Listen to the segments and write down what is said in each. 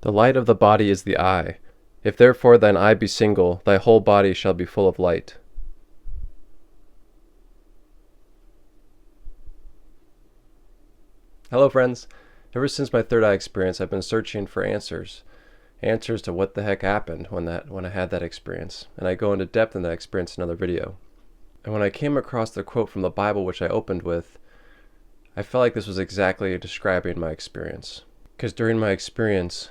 The light of the body is the eye. If therefore thine eye be single, thy whole body shall be full of light. Hello friends. Ever since my third eye experience, I've been searching for answers to what the heck happened when I had that experience. And I go into depth in that experience in another video. And when I came across the quote from the Bible, which I opened with, I felt like this was exactly describing my experience. Because during my experience,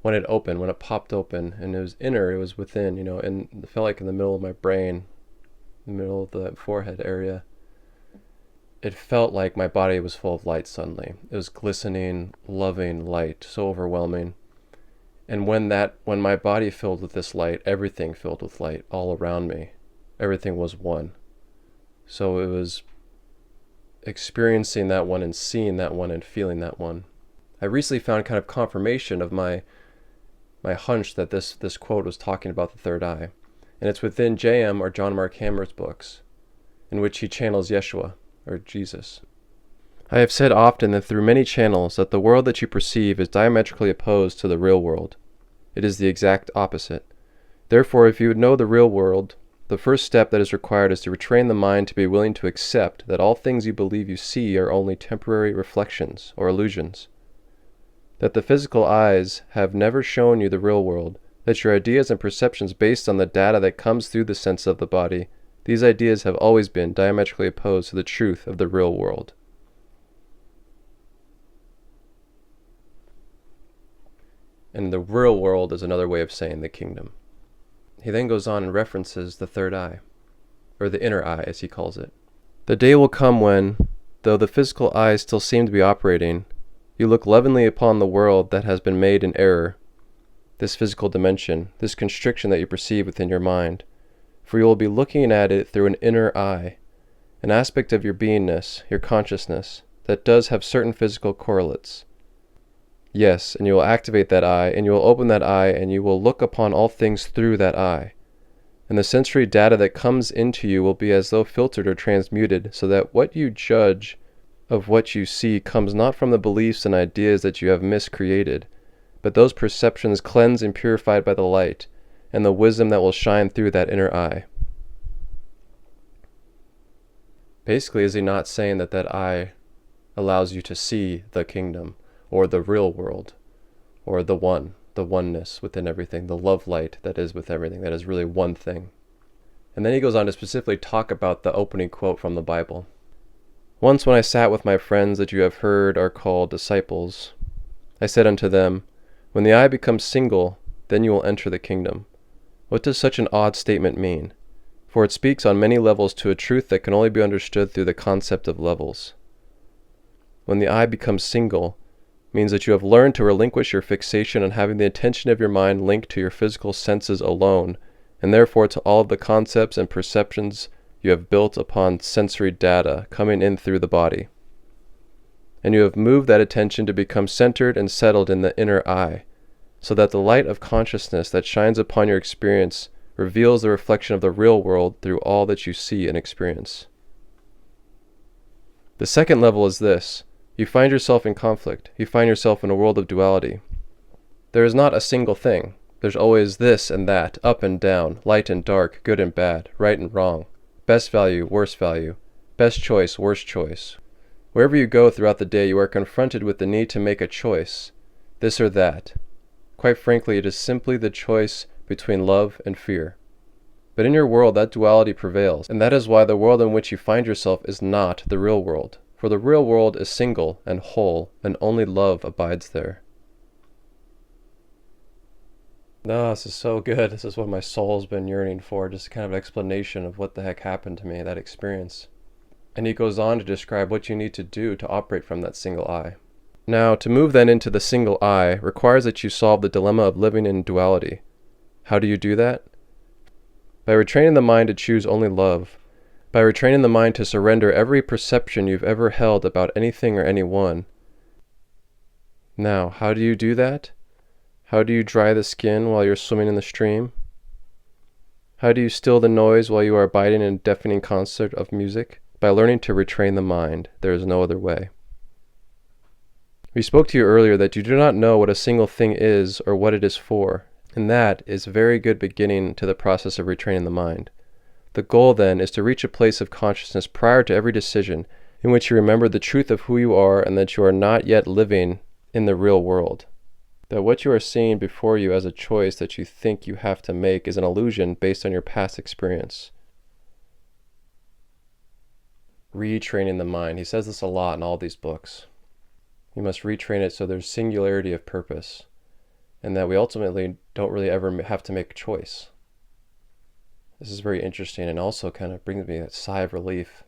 when it popped open, and it was inner, it was within, and it felt like in the middle of my brain, the middle of the forehead area, it felt like my body was full of light suddenly. It was glistening, loving light, so overwhelming. And when my body filled with this light, everything filled with light all around me. Everything was one. So it was experiencing that one and seeing that one and feeling that one. I recently found kind of confirmation of my hunch that this quote was talking about the third eye. And it's within Jayem, or Jon Marc Hammer's books, in which he channels Yeshua, or Jesus. I have said often that through many channels that the world that you perceive is diametrically opposed to the real world. It is the exact opposite. Therefore, if you would know the real world, the first step that is required is to retrain the mind to be willing to accept that all things you believe you see are only temporary reflections or illusions. That the physical eyes have never shown you the real world, that your ideas and perceptions based on the data that comes through the sense of the body, these ideas have always been diametrically opposed to the truth of the real world. And the real world is another way of saying the kingdom. He then goes on and references the third eye, or the inner eye as he calls it. The day will come when, though the physical eyes still seem to be operating, you look lovingly upon the world that has been made in error, this physical dimension, this constriction that you perceive within your mind, for you will be looking at it through an inner eye, an aspect of your beingness, your consciousness, that does have certain physical correlates. Yes, and you will activate that eye, and you will open that eye, and you will look upon all things through that eye. And the sensory data that comes into you will be as though filtered or transmuted, so that what you judge of what you see comes not from the beliefs and ideas that you have miscreated, but those perceptions cleansed and purified by the light, and the wisdom that will shine through that inner eye. Basically, is he not saying that that eye allows you to see the kingdom, or the real world, or the oneness within everything, the love light that is with everything, that is really one thing? And then he goes on to specifically talk about the opening quote from the Bible. Once when I sat with my friends that you have heard are called disciples, I said unto them, when the eye becomes single, then you will enter the kingdom. What does such an odd statement mean? For it speaks on many levels to a truth that can only be understood through the concept of levels. When the eye becomes single, means that you have learned to relinquish your fixation on having the attention of your mind linked to your physical senses alone, and therefore to all of the concepts and perceptions you have built upon sensory data coming in through the body. And you have moved that attention to become centered and settled in the inner eye, so that the light of consciousness that shines upon your experience reveals the reflection of the real world through all that you see and experience. The second level is this. You find yourself in conflict. You find yourself in a world of duality. There is not a single thing. There's always this and that, up and down, light and dark, good and bad, right and wrong, best value, worst value, best choice, worst choice. Wherever you go throughout the day, you are confronted with the need to make a choice, this or that. Quite frankly, it is simply the choice between love and fear. But in your world, that duality prevails, and that is why the world in which you find yourself is not the real world. For the real world is single and whole, and only love abides there. No, this is so good. This is what my soul's been yearning for, just kind of an explanation of what the heck happened to me, that experience. And he goes on to describe what you need to do to operate from that single eye. Now, to move then into the single eye requires that you solve the dilemma of living in duality. How do you do that? By retraining the mind to choose only love. By retraining the mind to surrender every perception you've ever held about anything or anyone. Now, how do you do that? How do you dry the skin while you're swimming in the stream? How do you still the noise while you are abiding in a deafening concert of music? By learning to retrain the mind. There is no other way. We spoke to you earlier that you do not know what a single thing is or what it is for, and that is a very good beginning to the process of retraining the mind. The goal then is to reach a place of consciousness prior to every decision in which you remember the truth of who you are and that you are not yet living in the real world. That what you are seeing before you as a choice that you think you have to make is an illusion based on your past experience. Retraining the mind. He says this a lot in all these books. You must retrain it so there's singularity of purpose, and that we ultimately don't really ever have to make a choice. This is very interesting and also kind of brings me a sigh of relief.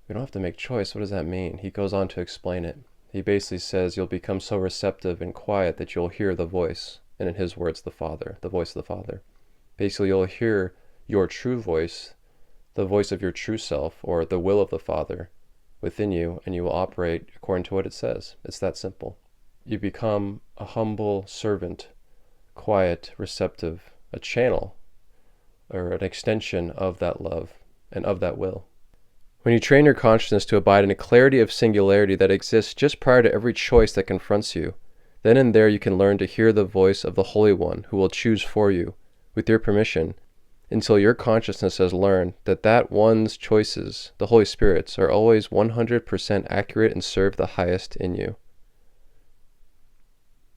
We don't have to make choice. What does that mean? He goes on to explain it. He basically says you'll become so receptive and quiet that you'll hear the voice, and in his words, the Father, the voice of the Father. Basically, you'll hear your true voice, the voice of your true self, or the will of the Father within you, and you will operate according to what it says. It's that simple. You become a humble servant, quiet, receptive, a channel, or an extension of that love and of that will. When you train your consciousness to abide in a clarity of singularity that exists just prior to every choice that confronts you, then and there you can learn to hear the voice of the Holy One who will choose for you, with your permission, until your consciousness has learned that that one's choices, the Holy Spirit's, are always 100% accurate and serve the highest in you.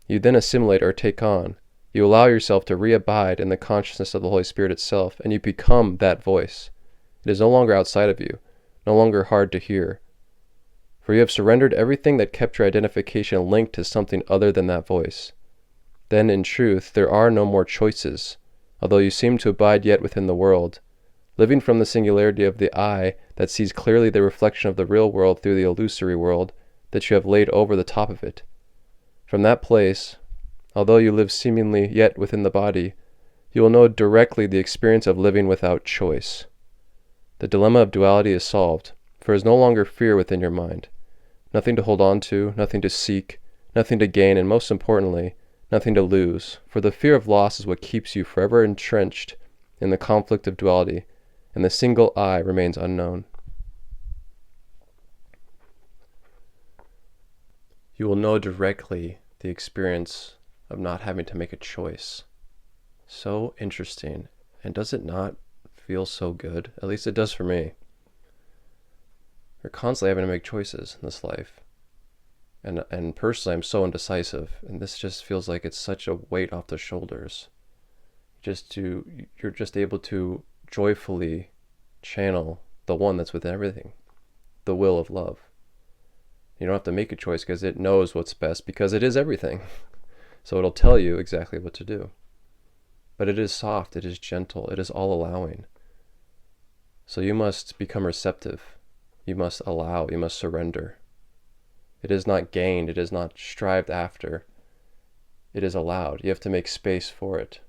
You then assimilate or take on. You allow yourself to re-abide in the consciousness of the Holy Spirit itself, and you become that voice. It is no longer outside of you, no longer hard to hear. For you have surrendered everything that kept your identification linked to something other than that voice. Then, in truth, there are no more choices, although you seem to abide yet within the world, living from the singularity of the eye that sees clearly the reflection of the real world through the illusory world that you have laid over the top of it. From that place, although you live seemingly yet within the body, you will know directly the experience of living without choice. The dilemma of duality is solved, for there is no longer fear within your mind. Nothing to hold on to, nothing to seek, nothing to gain, and most importantly, nothing to lose, for the fear of loss is what keeps you forever entrenched in the conflict of duality, and the single I remains unknown. You will know directly the experience of not having to make a choice. So interesting, and does it not feel so good? At least it does for me. We're constantly having to make choices in this life. And personally, I'm so indecisive, and this just feels like it's such a weight off the shoulders. You're just able to joyfully channel the one that's within everything, the will of love. You don't have to make a choice because it knows what's best, because it is everything. So it'll tell you exactly what to do. But it is soft, it is gentle, it is all allowing. So you must become receptive. You must allow, you must surrender. It is not gained, it is not strived after. It is allowed. You have to make space for it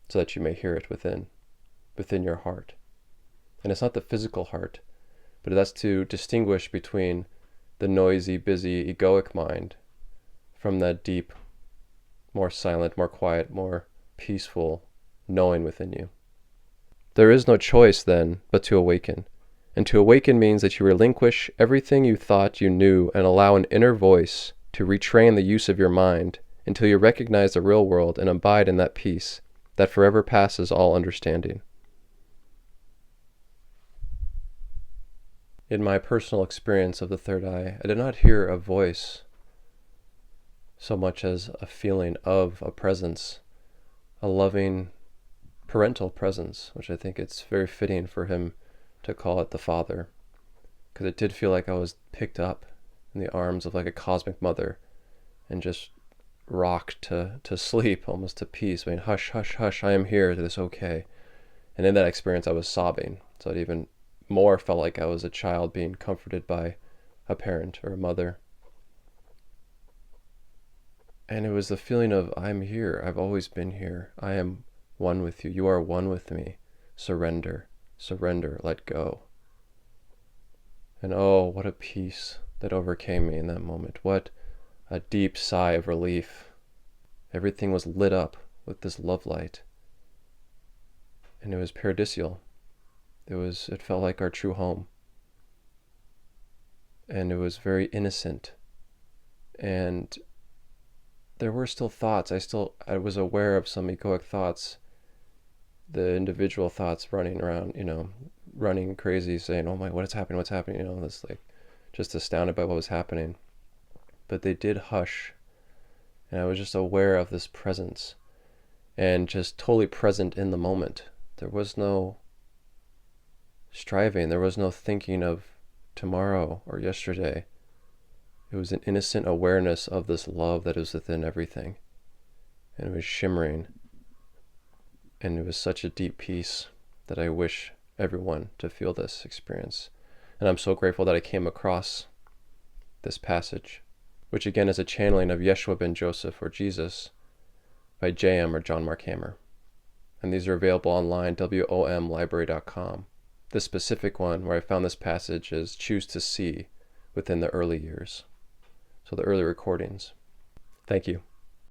so that you may hear it within your heart. And it's not the physical heart, but that's to distinguish between the noisy, busy, egoic mind from that deep, more silent, more quiet, more peaceful knowing within you. There is no choice then but to awaken. And to awaken means that you relinquish everything you thought you knew and allow an inner voice to retrain the use of your mind until you recognize the real world and abide in that peace that forever passes all understanding. In my personal experience of the third eye, I did not hear a voice so much as a feeling of a presence, a loving parental presence, which I think it's very fitting for him to call it the Father, because it did feel like I was picked up in the arms of like a cosmic mother and just rocked to sleep, almost to peace. I mean, hush, hush, hush, I am here, it is okay. And in that experience I was sobbing, so it even more felt like I was a child being comforted by a parent or a mother. And it was the feeling of, I'm here, I've always been here, I am one with you, you are one with me, surrender, let go. And oh, what a peace that overcame me in that moment. What a deep sigh of relief. Everything was lit up with this love light. And it was paradisial. It felt like our true home. And it was very innocent And there were still thoughts. I was aware of some egoic thoughts, the individual thoughts running around, running crazy, saying, "Oh my, what is happening? What's happening?" This like just astounded by what was happening. But they did hush, and I was just aware of this presence and just totally present in the moment. There was no striving. There was no thinking of tomorrow or yesterday. It was an innocent awareness of this love that is within everything. And it was shimmering. And it was such a deep peace that I wish everyone to feel this experience. And I'm so grateful that I came across this passage, which again is a channeling of Jeshua Ben Joseph, or Jesus, by Jayem or Jon Marc Hammer. And these are available online, womlibrary.com. The specific one where I found this passage is Choose to See, within the early years. So the early recordings. Thank you.